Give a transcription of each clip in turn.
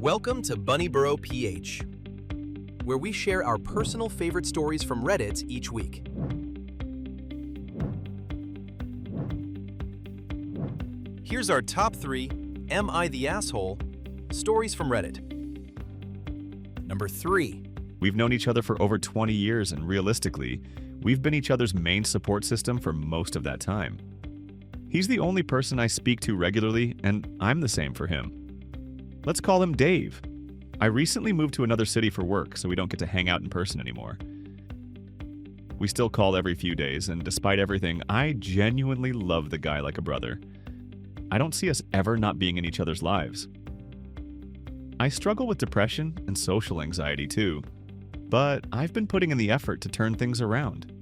Welcome to Bunnyborough PH, where we share our personal favorite stories from Reddit each week. Here's our top 3 Am I the Asshole? Stories from Reddit. Number 3. We've known each other for over 20 years, and realistically, we've been each other's main support system for most of that time. He's the only person I speak to regularly, and I'm the same for him. Let's call him Dave. I recently moved to another city for work, so we don't get to hang out in person anymore. We still call every few days, and despite everything, I genuinely love the guy like a brother. I don't see us ever not being in each other's lives. I struggle with depression and social anxiety too, but I've been putting in the effort to turn things around.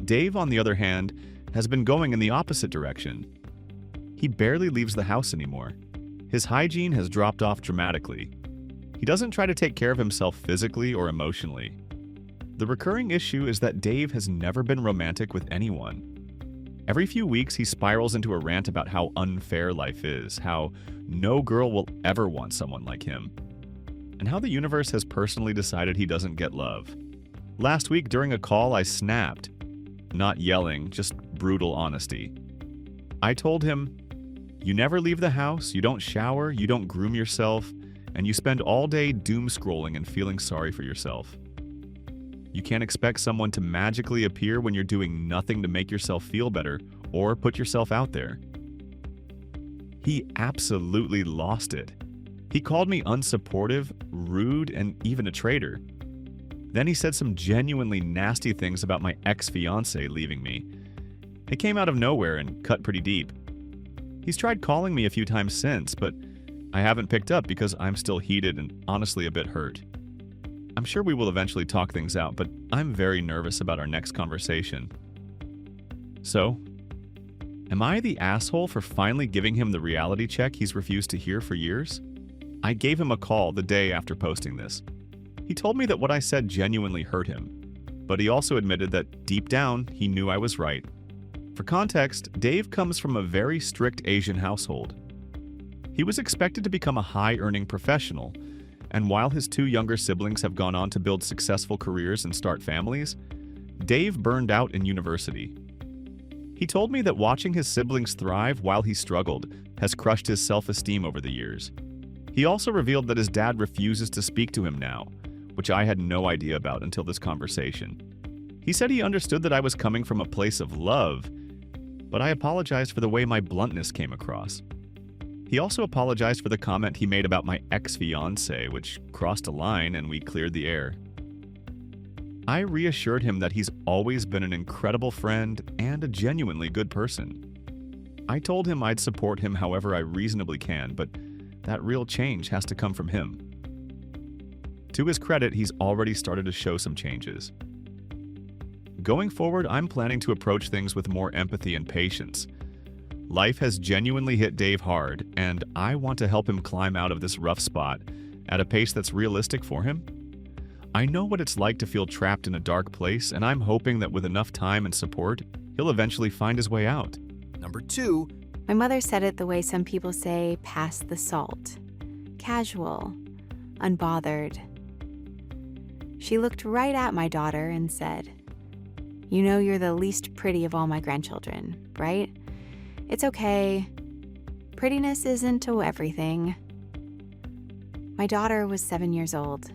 Dave, on the other hand, has been going in the opposite direction. He barely leaves the house anymore. His hygiene has dropped off dramatically. He doesn't try to take care of himself physically or emotionally. The recurring issue is that Dave has never been romantic with anyone. Every few weeks, he spirals into a rant about how unfair life is, how no girl will ever want someone like him, and how the universe has personally decided he doesn't get love. Last week, during a call, I snapped. Not yelling, just brutal honesty. I told him, "You never leave the house, you don't shower, you don't groom yourself, and you spend all day doom scrolling and feeling sorry for yourself. You can't expect someone to magically appear when you're doing nothing to make yourself feel better or put yourself out there." He absolutely lost it. He called me unsupportive, rude, and even a traitor. Then he said some genuinely nasty things about my ex-fiancé leaving me. It came out of nowhere and cut pretty deep. He's tried calling me a few times since, but I haven't picked up because I'm still heated and honestly a bit hurt. I'm sure we will eventually talk things out, but I'm very nervous about our next conversation. So, am I the asshole for finally giving him the reality check he's refused to hear for years? I gave him a call the day after posting this. He told me that what I said genuinely hurt him, but he also admitted that deep down he knew I was right. For context, Dave comes from a very strict Asian household. He was expected to become a high-earning professional, and while his 2 younger siblings have gone on to build successful careers and start families, Dave burned out in university. He told me that watching his siblings thrive while he struggled has crushed his self-esteem over the years. He also revealed that his dad refuses to speak to him now, which I had no idea about until this conversation. He said he understood that I was coming from a place of love, but I apologized for the way my bluntness came across. He also apologized for the comment he made about my ex-fiancé, which crossed a line and we cleared the air. I reassured him that he's always been an incredible friend and a genuinely good person. I told him I'd support him however I reasonably can, but that real change has to come from him. To his credit, he's already started to show some changes. Going forward, I'm planning to approach things with more empathy and patience. Life has genuinely hit Dave hard, and I want to help him climb out of this rough spot at a pace that's realistic for him. I know what it's like to feel trapped in a dark place, and I'm hoping that with enough time and support, he'll eventually find his way out. Number 2. My mother said it the way some people say, pass the salt. Casual, unbothered. She looked right at my daughter and said, "You know you're the least pretty of all my grandchildren, right? It's okay. Prettiness isn't everything." My daughter was 7 years old.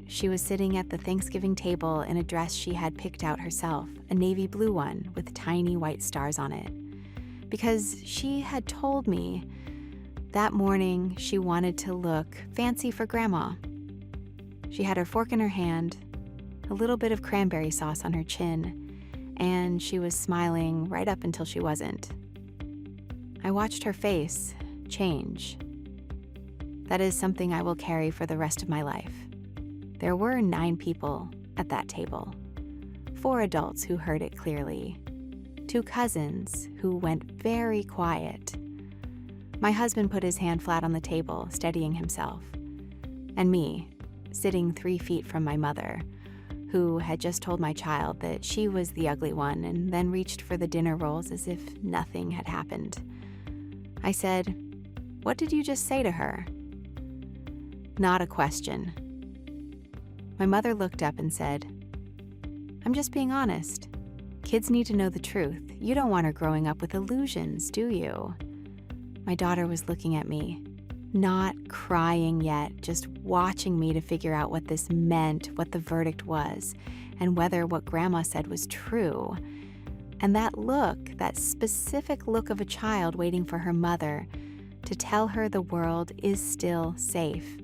She was sitting at the Thanksgiving table in a dress she had picked out herself, a navy blue one with tiny white stars on it, because she had told me that morning she wanted to look fancy for Grandma. She had her fork in her hand, a little bit of cranberry sauce on her chin, and she was smiling right up until she wasn't. I watched her face change. That is something I will carry for the rest of my life. There were 9 people at that table, 4 adults who heard it clearly, 2 cousins who went very quiet. My husband put his hand flat on the table, steadying himself, and me, sitting 3 feet from my mother, who had just told my child that she was the ugly one and then reached for the dinner rolls as if nothing had happened. I said, "What did you just say to her?" not a question. My mother looked up and said, "I'm just being honest. Kids need to know the truth. You don't want her growing up with illusions, do you?" My daughter was looking at me, not crying yet, just watching me to figure out what this meant, what the verdict was, and whether what Grandma said was true. And that look, that specific look of a child waiting for her mother to tell her the world is still safe,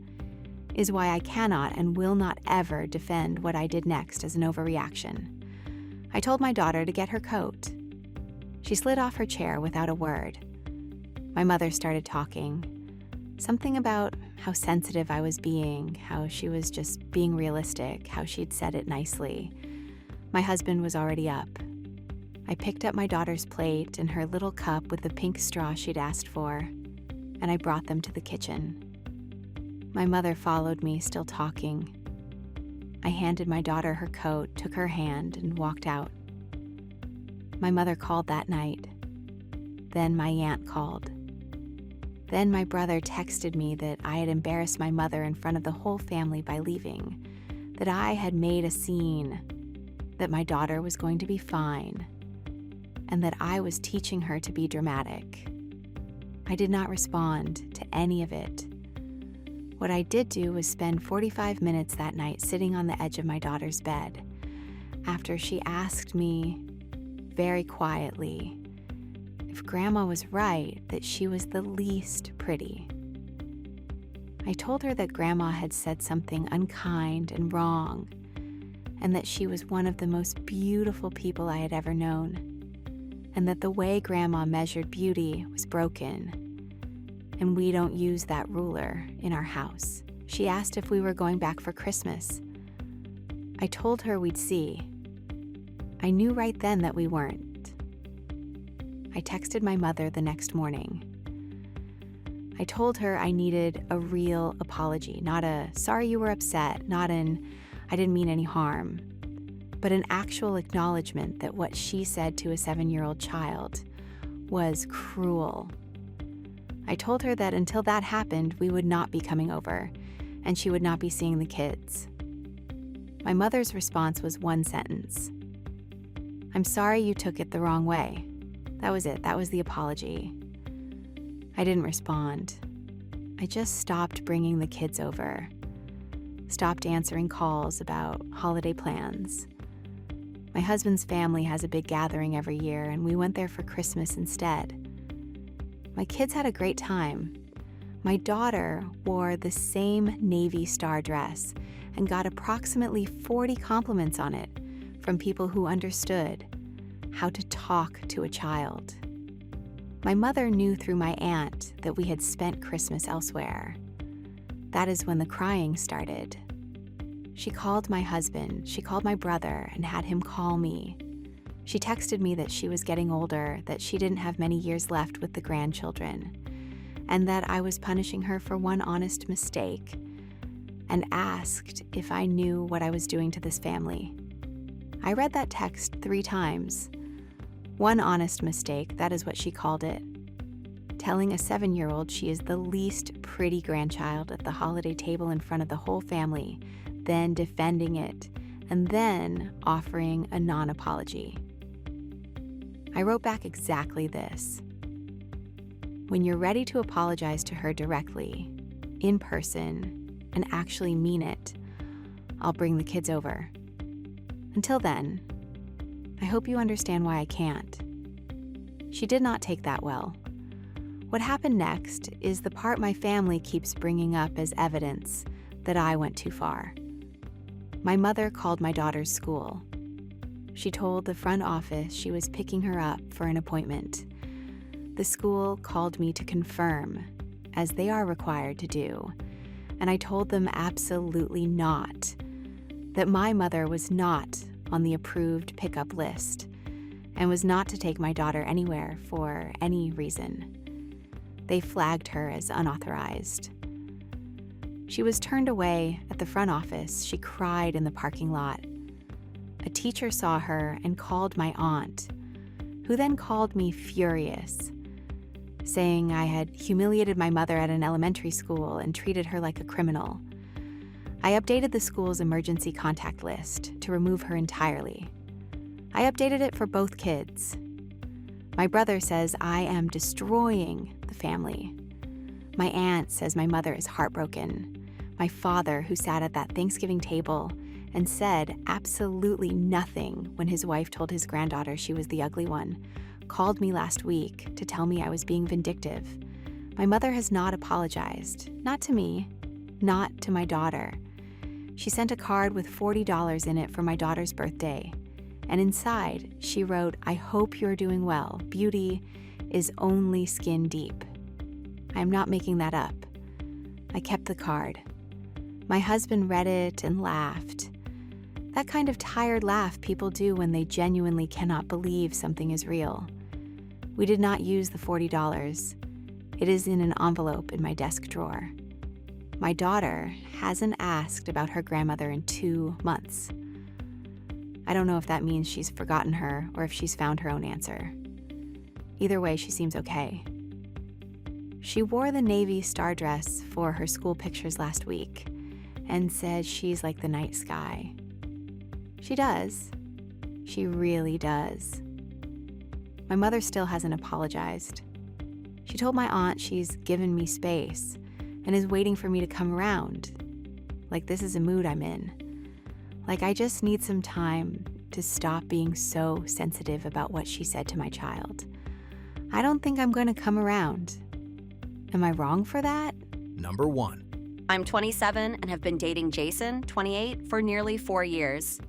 is why I cannot and will not ever defend what I did next as an overreaction. I told my daughter to get her coat. She slid off her chair without a word. My mother started talking. Something about how sensitive I was being, how she was just being realistic, how she'd said it nicely. My husband was already up. I picked up my daughter's plate and her little cup with the pink straw she'd asked for, and I brought them to the kitchen. My mother followed me, still talking. I handed my daughter her coat, took her hand, and walked out. My mother called that night. Then my aunt called. Then my brother texted me that I had embarrassed my mother in front of the whole family by leaving, that I had made a scene, that my daughter was going to be fine, and that I was teaching her to be dramatic. I did not respond to any of it. What I did do was spend 45 minutes that night sitting on the edge of my daughter's bed after she asked me very quietly if Grandma was right that she was the least pretty. I told her that Grandma had said something unkind and wrong, and that she was one of the most beautiful people I had ever known, and that the way Grandma measured beauty was broken, and we don't use that ruler in our house. She asked if we were going back for Christmas. I told her we'd see. I knew right then that we weren't. I texted my mother the next morning. I told her I needed a real apology, not a "sorry you were upset," not an "I didn't mean any harm," but an actual acknowledgement that what she said to a 7-year-old child was cruel. I told her that until that happened, we would not be coming over, and she would not be seeing the kids. My mother's response was one sentence. "I'm sorry you took it the wrong way." That was it. That was the apology. I didn't respond. I just stopped bringing the kids over, stopped answering calls about holiday plans. My husband's family has a big gathering every year, and we went there for Christmas instead. My kids had a great time. My daughter wore the same Navy Star dress and got approximately 40 compliments on it from people who understood how to talk to a child. My mother knew through my aunt that we had spent Christmas elsewhere. That is when the crying started. She called my husband, she called my brother, and had him call me. She texted me that she was getting older, that she didn't have many years left with the grandchildren, and that I was punishing her for one honest mistake, and asked if I knew what I was doing to this family. I read that text 3 times. One honest mistake, that is what she called it. Telling a 7-year-old she is the least pretty grandchild at the holiday table in front of the whole family, then defending it, and then offering a non-apology. I wrote back exactly this. When you're ready to apologize to her directly, in person, and actually mean it, I'll bring the kids over. Until then, I hope you understand why I can't. She did not take that well. What happened next is the part my family keeps bringing up as evidence that I went too far. My mother called my daughter's school. She told the front office she was picking her up for an appointment. The school called me to confirm, as they are required to do, and I told them absolutely not, that my mother was not on the approved pickup list and was not to take my daughter anywhere for any reason. They flagged her as unauthorized. She was turned away at the front office. She cried in the parking lot. A teacher saw her and called my aunt, who then called me furious. saying I had humiliated my mother at an elementary school and treated her like a criminal. I updated the school's emergency contact list to remove her entirely. I updated it for both kids. My brother says I am destroying the family. My aunt says my mother is heartbroken. My father, who sat at that Thanksgiving table and said absolutely nothing when his wife told his granddaughter she was the ugly one, called me last week to tell me I was being vindictive. My mother has not apologized, not to me, not to my daughter. She sent a card with $40 in it for my daughter's birthday, and inside she wrote, "I hope you're doing well. Beauty is only skin deep." I am not making that up. I kept the card. My husband read it and laughed. That kind of tired laugh people do when they genuinely cannot believe something is real. We did not use the $40. It is in an envelope in my desk drawer. My daughter hasn't asked about her grandmother in 2 months. I don't know if that means she's forgotten her or if she's found her own answer. Either way, she seems okay. She wore the navy star dress for her school pictures last week and said she's like the night sky. She does. She really does. My mother still hasn't apologized. She told my aunt she's given me space and is waiting for me to come around. Like this is a mood I'm in. Like I just need some time to stop being so sensitive about what she said to my child. I don't think I'm going to come around. Am I wrong for that? Number 1. I'm 27 and have been dating Jason, 28, for nearly 4 years.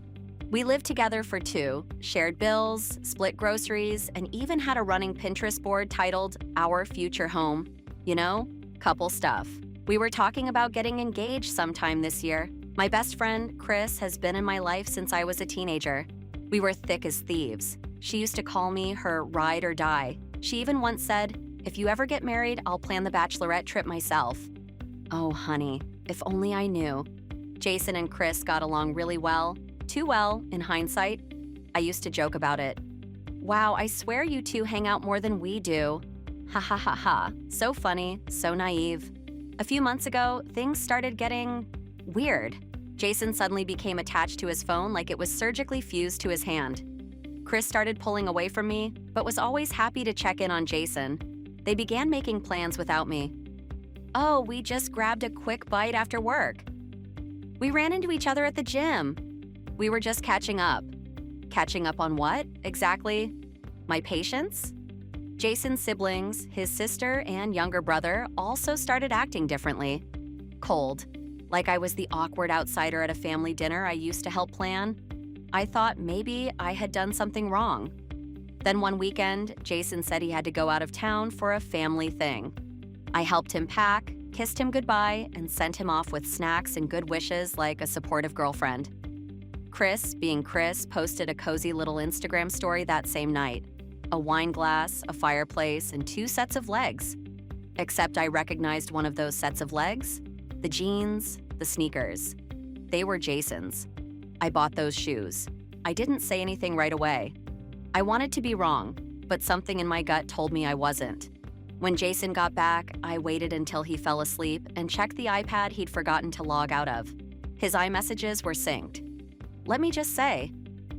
We lived together for 2, shared bills, split groceries, and even had a running Pinterest board titled Our Future Home. You know, couple stuff. We were talking about getting engaged sometime this year. My best friend, Chris, has been in my life since I was a teenager. We were thick as thieves. She used to call me her ride or die. She even once said, "If you ever get married, I'll plan the bachelorette trip myself." Oh, honey, if only I knew. Jason and Chris got along really well. Too well, in hindsight. I used to joke about it. Wow, I swear you two hang out more than we do. Ha ha ha ha. So funny, so naive. A few months ago, things started getting weird. Jason suddenly became attached to his phone like it was surgically fused to his hand. Chris started pulling away from me, but was always happy to check in on Jason. They began making plans without me. Oh, we just grabbed a quick bite after work. We ran into each other at the gym. We were just catching up. Catching up on what, exactly? My patience? Jason's siblings, his sister and younger brother, also started acting differently. Cold. Like I was the awkward outsider at a family dinner I used to help plan. I thought maybe I had done something wrong. Then one weekend, Jason said he had to go out of town for a family thing. I helped him pack, kissed him goodbye, and sent him off with snacks and good wishes like a supportive girlfriend. Chris, being Chris, posted a cozy little Instagram story that same night. A wine glass, a fireplace, and 2 sets of legs. Except I recognized one of those sets of legs. The jeans, the sneakers. They were Jason's. I bought those shoes. I didn't say anything right away. I wanted to be wrong, but something in my gut told me I wasn't. When Jason got back, I waited until he fell asleep and checked the iPad he'd forgotten to log out of. His iMessages were synced. Let me just say,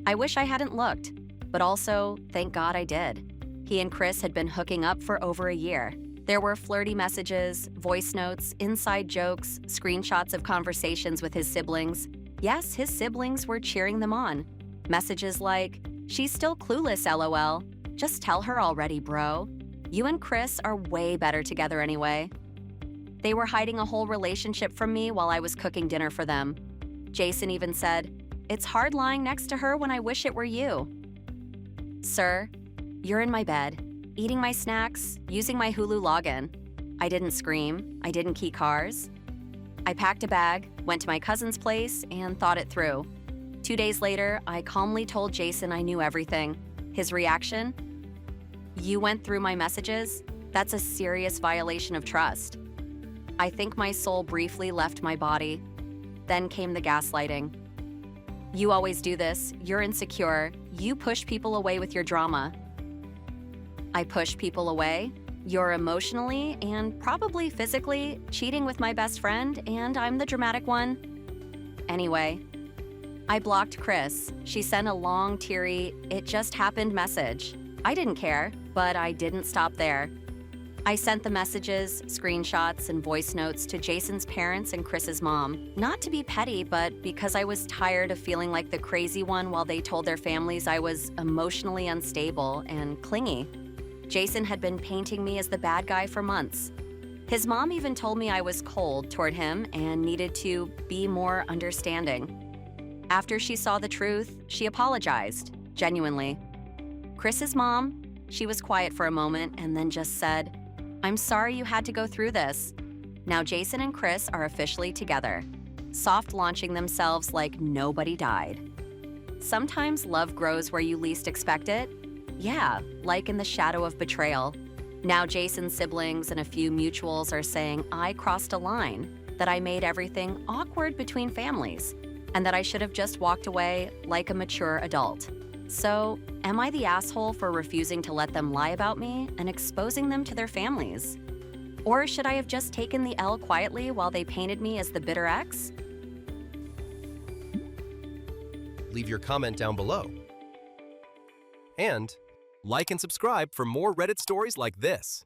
I wish I hadn't looked, but also, thank God I did. He and Chris had been hooking up for over a year. There were flirty messages, voice notes, inside jokes, screenshots of conversations with his siblings. Yes, his siblings were cheering them on. Messages like, "She's still clueless, LOL. Just tell her already, bro. You and Chris are way better together anyway." They were hiding a whole relationship from me while I was cooking dinner for them. Jason even said, "It's hard lying next to her when I wish it were you." Sir, you're in my bed, eating my snacks, using my Hulu login. I didn't scream. I didn't key cars. I packed a bag, went to my cousin's place, and thought it through. 2 days later, I calmly told Jason I knew everything. His reaction? "You went through my messages? That's a serious violation of trust." I think my soul briefly left my body. Then came the gaslighting. "You always do this. You're insecure. You push people away with your drama." I push people away? You're emotionally and probably physically cheating with my best friend, and I'm the dramatic one. Anyway, I blocked Chris. She sent a long, teary, "it just happened" message. I didn't care, but I didn't stop there. I sent the messages, screenshots, and voice notes to Jason's parents and Chris's mom, not to be petty, but because I was tired of feeling like the crazy one while they told their families I was emotionally unstable and clingy. Jason had been painting me as the bad guy for months. His mom even told me I was cold toward him and needed to be more understanding. After she saw the truth, she apologized, genuinely. Chris's mom, she was quiet for a moment and then just said, "I'm sorry you had to go through this." Now Jason and Chris are officially together, soft launching themselves like nobody died. Sometimes love grows where you least expect it. Yeah, like in the shadow of betrayal. Now Jason's siblings and a few mutuals are saying I crossed a line, that I made everything awkward between families, and that I should have just walked away like a mature adult. So, am I the asshole for refusing to let them lie about me and exposing them to their families? Or should I have just taken the L quietly while they painted me as the bitter ex? Leave your comment down below. And like and subscribe for more Reddit stories like this.